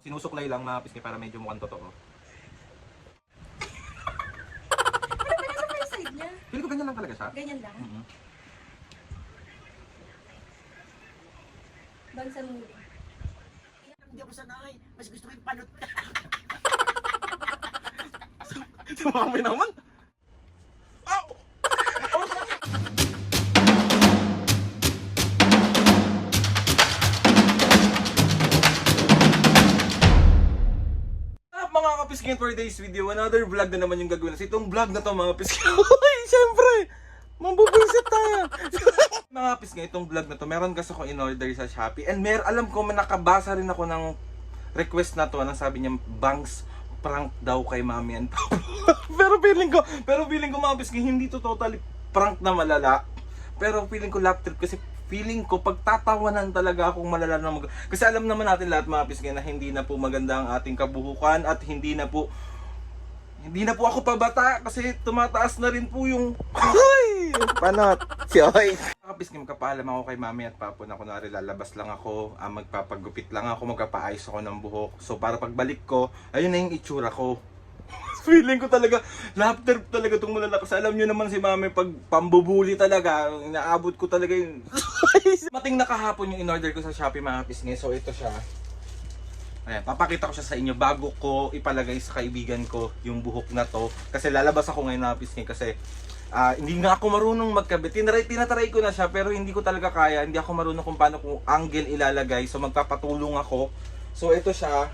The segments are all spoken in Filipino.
Sinusuklay lang mga pisngi para medyo mukhang totoo. Ano ba nasa may side niya? Feel ko ganyan lang talaga siya. Ganyan lang. Bang sa movie. Hindi ako sanay. Mas gusto ko yung panot. Sumami naman. Mga kapiskin, for today's video, another vlog na naman yung gagawin. Kasi itong vlog na to mga piskin, uy, syempre, mambubuisit tayo. Mga piskin, itong vlog na to, meron kasi ako in-order sa Shopee. And alam ko, nakabasa rin ako ng request na to, anong sabi niya, bangs prank daw kay Mami and Papa. pero feeling ko mga piskin, hindi to totally prank na malala. Pero feeling ko lap trip kasi feeling ko pagtatawanan talaga akong malala na kasi alam naman natin lahat mga pisngi na hindi na po maganda ang ating kabuhukan at hindi na po ako pabata kasi tumataas na rin po yung panot. Choy. Mga pisngi, magpapaalam ako kay Mami at Papa na kunwari lalabas lang ako, magpapagupit lang ako, magpapaayos ako ng buhok. So para pagbalik ko, ayun na yung itsura ko. Feeling ko talaga, laughter talaga itong malala. Kasi alam nyo naman si Mami, pag pambubuli talaga, inaabot ko talaga yung mating nakahapon yung in-order ko sa Shopee mga pisngi. So ito siya. Ayan, papakita ko siya sa inyo bago ko ipalagay sa kaibigan ko yung buhok na to. Kasi lalabas ako ngayon mga pisngi kasi hindi nga ako marunong magkabit. Tinatry ko na siya pero hindi ko talaga kaya. Hindi ako marunong kung paano kung angle ilalagay. So magpapatulong ako. So ito siya.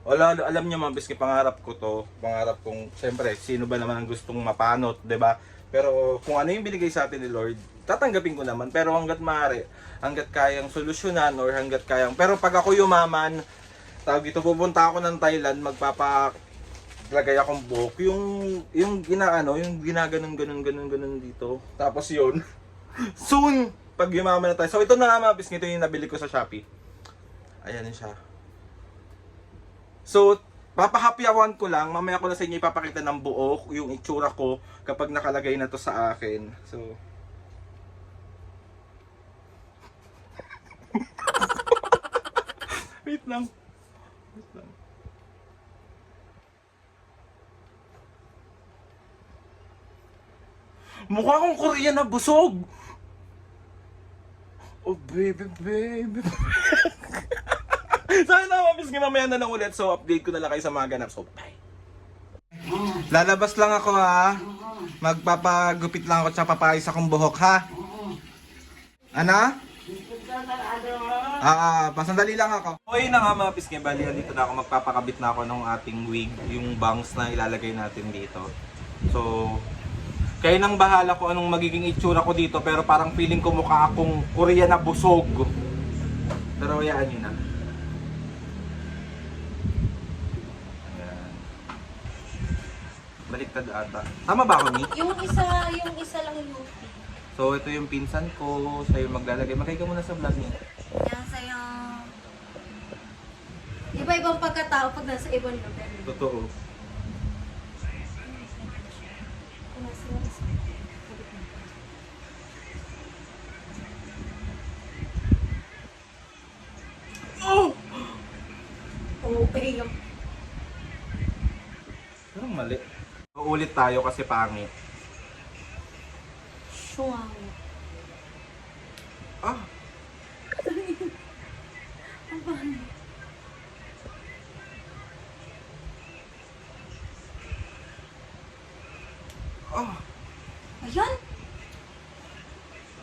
Wala, alam niyo mga bisky, pangarap ko to. Pangarap kong, siyempre, sino ba naman ang gustong mapanot, 'di ba? Pero kung ano yung binigay sa atin ni Lord, tatanggapin ko naman. Pero hangga't maaari, hangga't kayang solusyonan or hangga't kayang. Pero pag ako yumaman, tawag dito, pupunta ako ng Thailand, magpapalagay akong buhok. Yung ginaganon dito. Tapos yun, soon, pag yumaman na tayo. So ito na nga mga bisky, ito yung nabili ko sa Shopee. Ayan siya. So, papahappyawan ko lang, mamaya ko na sa inyo ipapakita ng buo yung itsura ko kapag nakalagay na to sa akin. So, wait lang. Mukha akong Korean na busog. Oh baby. So yun na mga pisngi, mamaya na lang ulit. So update ko na lang kayo sa mga ganap. So bye. Lalabas lang ako ha. Magpapagupit lang ako at papayos akong buhok ha. Ano? Pasandali lang ako. Okay na nga mga pisngi, bali dito na ako, magpapakabit na ako ng ating wig, yung bangs na ilalagay natin dito. So kayo nang bahala kung anong magiging itsura ko dito, pero parang feeling ko mukha akong Korean na busog. Pero hayaan nyo na. Baliktad ata. Tama ba ako, ni? Yung isa lang yung So, ito yung pinsan ko. Siya yung maglalagay. Magay ka muna sa vlog niya. yan sa'yo. Iba-ibang pagkatao pag nasa ibang lugar. Totoo. Oh! Okay yung Parang mali. Uulit tayo kasi pangit. shuang. Ah! Ah! Ayan!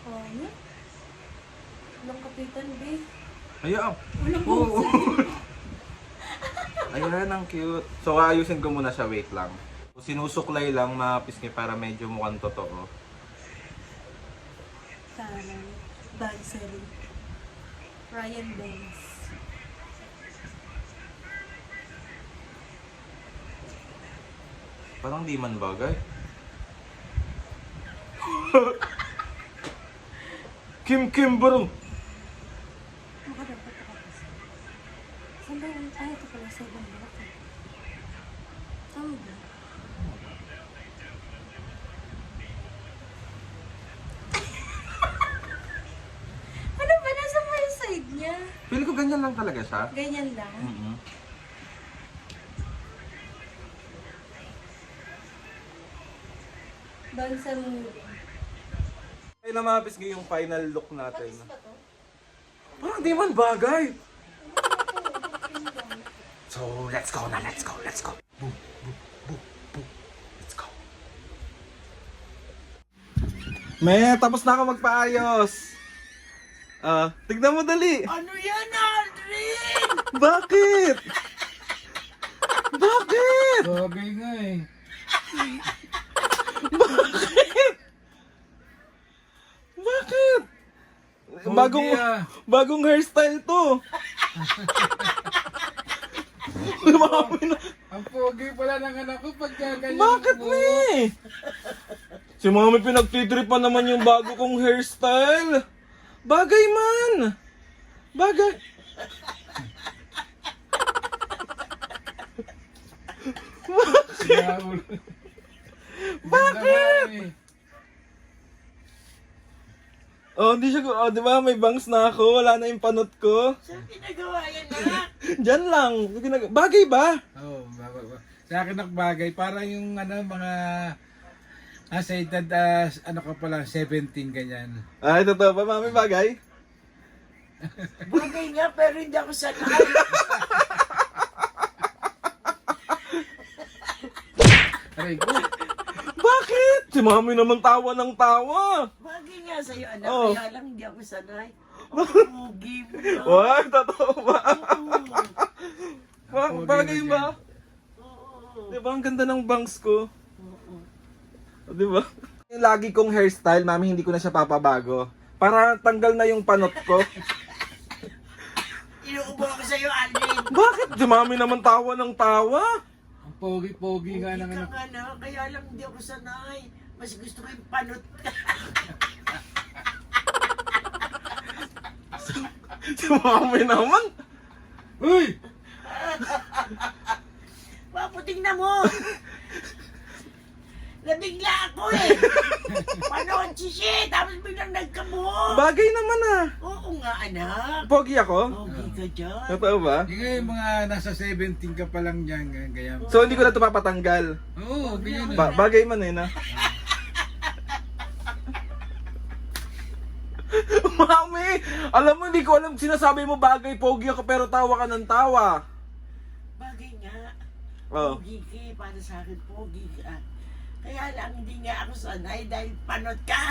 Oh, yan. Walang kapitan, babe. Ayan! Walang Oo! Ayan, ang cute. So, ayusin ko muna siya. Wait lang. Sinusuklay lang mga pisngi para medyo mukhang totoo. Kanan. Bansel. Ryan Benz. Parang di man bagay. Kim bro! Makadapat ako kasi. Saan ba yun? Ay, ito pala sa ibang buhok. Tama ba? Ano ba? Nasa may side niya? Feel ko ganyan ganyan lang talaga siya. Ganyan lang. Mm-hmm. Doon sa movie. Ay na mga pisngi yung final look natin. Patis pa to? Parang di man bagay. So, let's go na, let's go, let's go. Boom, boom, boom, boom. Let's go. Me, tapos na ako magpaayos. Tignan mo dali. Ano yan, Aldrin? Bakit? Bakit? Bagay nga eh. Bakit? Bakit? Bagong, Pogi, ah. bagong hairstyle to. Mami na. Ang pogi pala ng anak ko pagka ganyan. Bakit mo? ni? Si mami pinagtitripan naman yung bago kong hairstyle. Bagay man. Bagay. Yaul. Bakit? Ganda nga eh. Oh, di siya, oh, di ba may bangs na ako, wala na yung panot ko. Saan pinagawa yan, anak? Diyan lang. Bagay ba? Oo, sa akin nagbagay. Para yung ano, mga sa edad, ano ka pala, 17 ganyan. Ay, totoo ba, mami, bagay? Bagay nga, pero hindi ako sanay. Aray ko. Bakit? Si mami naman tawa ng tawa. Bagay nga sa'yo, anak. Oh. Kaya lang hindi ako sanay. Ang pugi mo na. Wag, totoo ba? Oo. Bagay ba? Oo. Di ba, ang ganda ng bangs ko? Di ba? Yung lagi kong hairstyle, mami, hindi ko na siya papabago. Para tanggal na yung panot ko. Inuubo ako sa'yo, Aldrin. Bakit? Si mami naman tawa ng tawa. Ang pogi-pogi nga ng Ikaw anak. nga na, kaya lang hindi ako sanay. Mas gusto ko yung panot ka. Si mami naman. Uy! Paputing na mo! Nabigla ako eh! Panood si shit! Tapos biglang nagkabuo! Bagay naman ah. Oo nga, anak! Pogi ako? Pogi ka dyan! Totoo ba? Yung nga yung mga nasa 17 ka pa lang dyan, ganyan. So hindi ko na ito papatanggal. Oo, ganyan. Bagay man eh na. Mami! Alam mo, hindi ko alam sinasabi mo bagay, pogi ako pero tawa ka ng tawa. Bagay nga! Oh. Pogi ka eh, para sa akin pogi ka. Kaya lang hindi nga ako sanay dahil panot ka!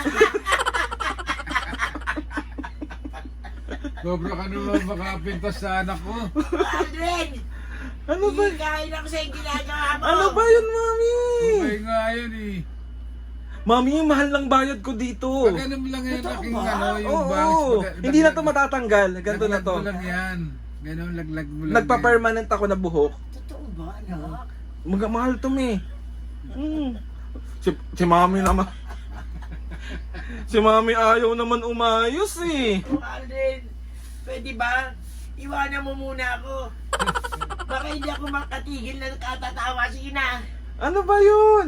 Sobra ka naman makapintas sa anak ko. Aldrin! Ano ba? Hihikain ako sa yung ginagawa mo! Ano ba yun, Mami? Okay nga yun eh. Mami, mahal ng bayad ko dito. Pag ano lang yung Totoo laking ba? ano, yung Oo, bangs. hindi na to matatanggal. Ganito na Laglag to. mo lang yan. Ganon, laglag mo lang Nagpa-permanent ako na buhok. Totoo ba, anak? Mahal to, me. Si Mami naman. Si Mami ayaw naman umayos eh. Oh, Aldrin, pwede ba? Iwanan mo muna ako. Baka hindi ako makatigil na katatawa. Sige na. Ano ba yun?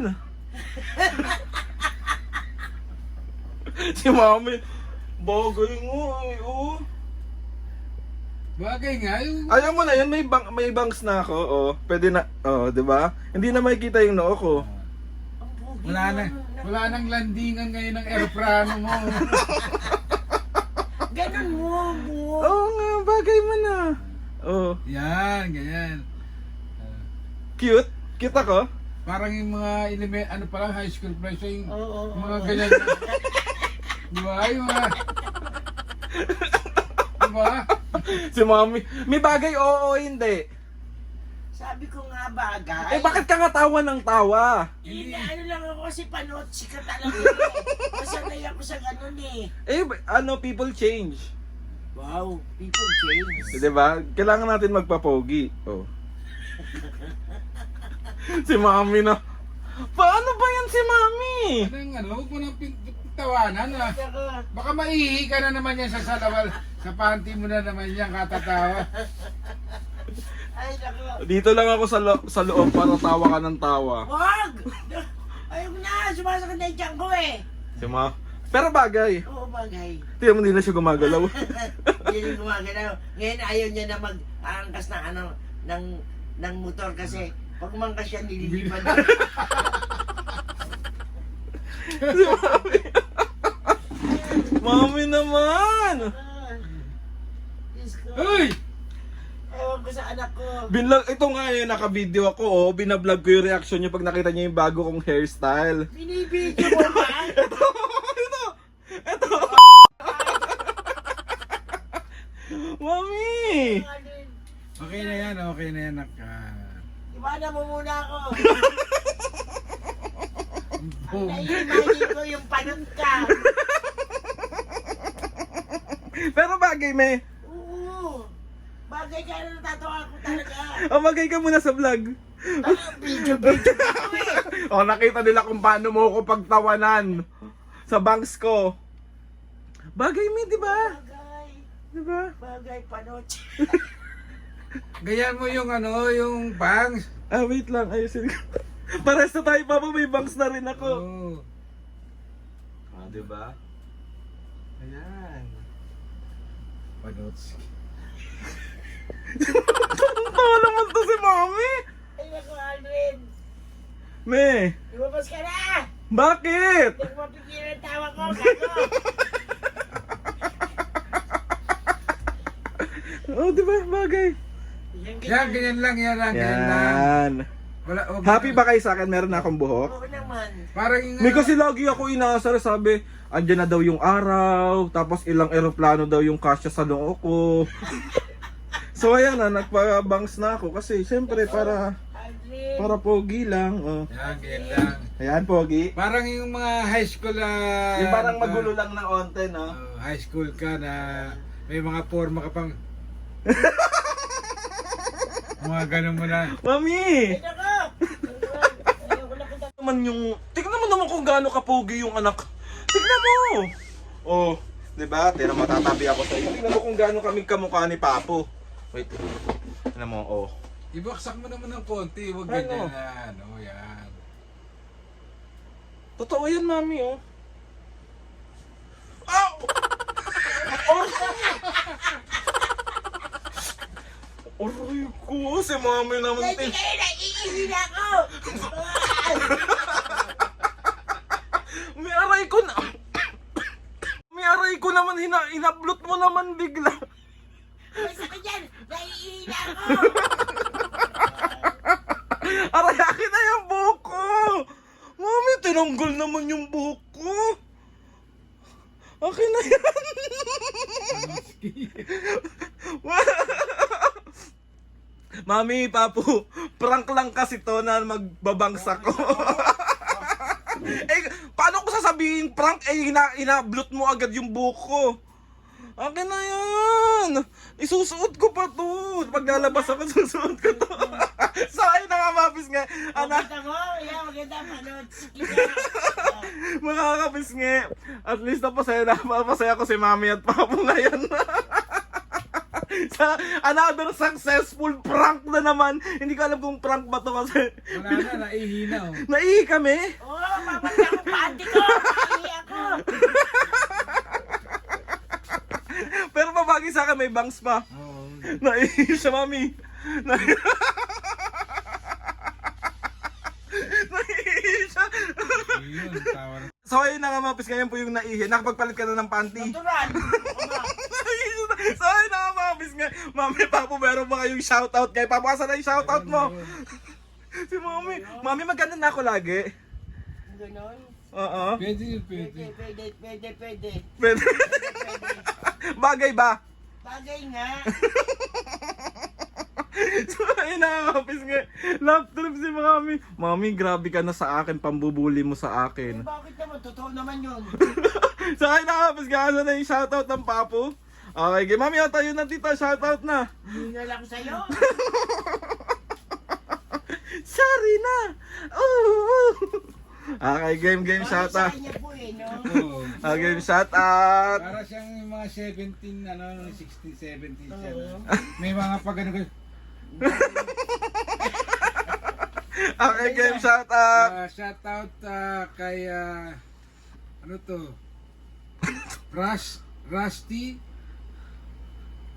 Si Mami, bagay mo eh, oh. Bagay nga, yung Ayaw mo na yan, may bangs na ako, oh. Pwede na, oh, di ba? Hindi na makikita yung noo ko. Ang pogi wala nang landingan ngayon ng aeroplano mo. Ganun mo. Oo nga, bagay mo na. Oh, Yan, ganyan. cute. Cute ako. Parang yung mga ano pa lang, high school pa siya yung Oo. mga ganyan. Di ba? Yung mga... Di ba? Si Mami, may bagay, oo, hindi. Sabi ko nga bagay. Eh, bakit ka nga tawa ng tawa? Ano lang ako kasi panot. Sikat talaga. Masanay ako sa ganun eh. Eh, ano, people change. Wow, people change. Di ba? Kailangan natin magpapogi. Oh. Si Mami na. Paano ba yan si Mami? Anong ano, huwag mo nang tawanan. Baka maihi ka na naman yan sa salawal. Sa panty mo na naman yan katatawa. Ay, naku. Dito lang ako sa loob para tawa ka ng tawa. Wag! Ayoko na, sumasakit na yung tiyan ko eh. Pero bagay. Oo, bagay. Tingnan mo, hindi na siya gumagalaw. Hindi rin gumagalaw. Ngayon ayaw niya na mag-aangkas ng ano, ng motor kasi pag mangkas siya nililipad. Si Mami. Mami naman! Diyos ko. Uy! Ewan ko sa anak ko. Ito nga yun, naka-video ako, oh. Binablog ko yung reaction niya pag nakita niya yung bago kong hairstyle. Binibidyo mo ba? Ito! Mami! Okay na yan, nak. Iwanan mo muna ako. Boom. Nai-imagine ko yung panot ka. Pero bagay, me. Oo. Bagay ka na natatawa ko talaga. Magay ka muna sa vlog. Video ka ako eh. O, nakita nila kung paano mo ako pagtawanan sa bangs ko. Bagay, me, di ba? Bagay. Di ba? Bagay panot. Ganyan mo yung yung bangs. Wait lang, ayusin ko. Pares na tayo, Papa, may bangs na rin ako. Oo. Di ba? Ayan. Panots. Tawa naman to si Mami. Ay naku, Alvin. Me, Lumabas ka na. bakit? Hindi ko mapigilan ang tawa ko. Gago. Oh, di ba? Bagay. Yan, ganyan lang. Yan. Wala, wag Happy ba kayo sa akin? Meron na akong buhok? Oo naman. Parang yung May kasi lagi ako inaasar, sabi, andyan na daw yung araw, tapos ilang eroplano daw yung kasya sa noo ko. So ayan na, nagpa-bangs na ako kasi syempre para Alvin. pogi lang. Oh. Yan, ganyan lang. Ayan, pogi. Parang yung mga high school Yung parang magulo lang na onte, no? high school ka na may mga forma ka pang mga ganun mo na. Mami! Ay naku. Ayoko lang kita. Tignan mo naman kung gaano kapogi yung anak. Tignan mo! Oh, di ba? Tira matatabi ako sa iyo. Tignan mo kung gaano kami kamukha ni Papo. Wait. Tignan mo, oh. Ibaksak mo naman ng konti, huwag Ano? ganyan. Yan. Totoo yan, Mami, oh. Ow! Aray ko, si Mami naman. Hindi kayo naiihi na ako. May aray ko na. May aray ko naman, inablot mo naman bigla. Basta ka dyan. Naiihi na ako. Aray, akin na yung buhok ko. Mami, tinanggal naman yung buhok ko. Akin na yan. Mami, Papu, prank lang kasi to na magbabangsa ko. Eh, paano ko sasabihin prank? Eh, inablot mo agad yung buhok ko. Akin na yan. Isusuot ko pa to. Pag lalabas ako, susuot ko to. So, ayun na nga, Mapis nga. Maganda mo. Yeah, maganda panot. Mga kapis nga. At least napasaya ko si Mami at Papu ngayon. Sa another successful prank na naman. Hindi ko alam kung prank ba to kasi Wala na, naihina oh. naihi kami. Oo, mamanda ko panty ko. Naiihi ako. Pero mabagi sa akin may bangs pa. Oo. Naihi siya, Mami. Naihi siya. Yun, tawa na. So ayun na nga, Mapis, ngayon po yung naihi. Nakapagpalit ka na ng panty. Natural. So ayun na nga, Mapis, nga. Mami, Papo, meron ba kayong shoutout? Kaya Papo, asan na yung shoutout mo? Si Mami. Mami, maganda na ako lagi. Ganon. Oo. Pwede yun, pwede. Pwede. Pwede. Bagay ba? Bagay nga. So ayun na nga, Mapis, nga. Love trip si Mami. Mami, grabe ka na sa akin. Pambubuli mo sa akin. Bakit naman? Totoo naman yun. So ayun na nga, Mapis, nga. Asan na yung shoutout ng Papo? Okay, game. Mami, tayo na dito. Shoutout na. Hindi na lang sa'yo. Sorry na. Okay, game, Sa shoutout. kanya po eh, no? Oo. Game, shoutout. Para siyang yung mga 17, 16, 17 siya. Oo. May mga pag ano Okay, game, shoutout. shout out kay ano to? Rusty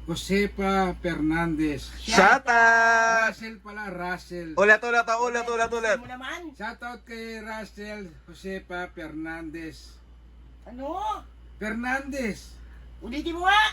Josepa Fernandez. Shoutout! Russell pala, Russell. Ulit. Mo naman. Shoutout kay Russell Josepa Fernandez. Ano? Fernandez. Ulitin mo nga.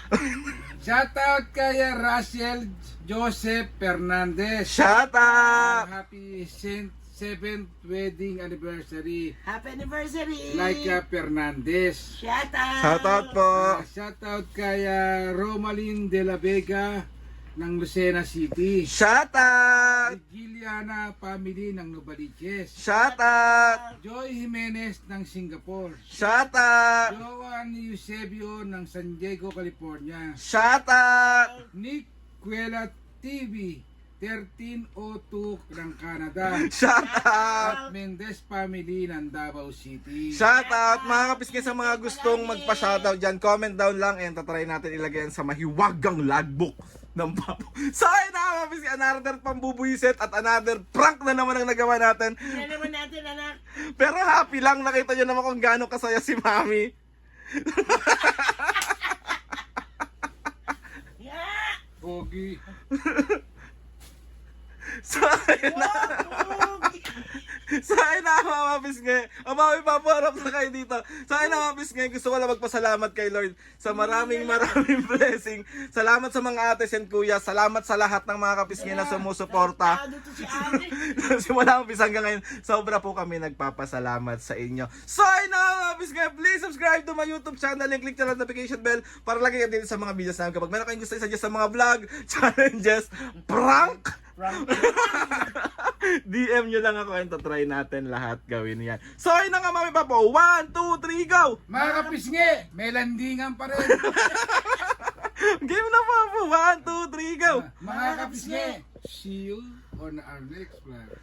Shoutout kay Russell Joseph Fernandez. Shoutout! Happy 7th wedding anniversary. Happy anniversary. Laika Fernandez. Shoutout po! Shoutout kay Romalyn De La Vega ng Lucena City. Shoutout! Giliana family ng Novaliches. Shoutout! Joy Jimenez ng Singapore. Shoutout! Joan Eusebio ng San Diego, California. Shoutout! Nick Cuela TV 1302 ng Canada. Shoutout! At Mendez family ng Davao City. Shoutout! Mga kapiske, sa mga gustong magpa-shoutout dyan, comment down lang and tatry natin ilagay yan sa mahiwagang logbook ng Papo. So ayun na mga kapiske, another pambubuisit at another prank na naman ang nagawa natin. Yan naman natin, anak. Pero happy lang, nakita nyo naman kung gaano kasaya si Mami. Yeah. Pogi. So ayun na. So ayun na mga kapiske. Ang Mami, papaharap na kayo dito. So ayun na mga kapiske, gusto ko lang magpasalamat kay Lord sa maraming blessing. Salamat sa mga ates and kuya. Salamat sa lahat ng mga kapiske na sumusuporta. Tado to si ate. Simula umpisa hanggang ngayon, sobra po kami nagpapasalamat sa inyo. So ayun na mga kapiske, please subscribe to my YouTube channel and click the notification bell para lagi kayo din sa mga videos namin. Kapag meron kayong gusto isa sa mga vlog, challenges, prank, DM nyo lang ako and try natin lahat gawin yan. So ayun na nga Mami Papo, 1, 2, 3, go! Mga kapisngi, may landingan pa rin. Game na Papo, 1, 2, 3, go! Mga kapisngi, see you on our next vlog.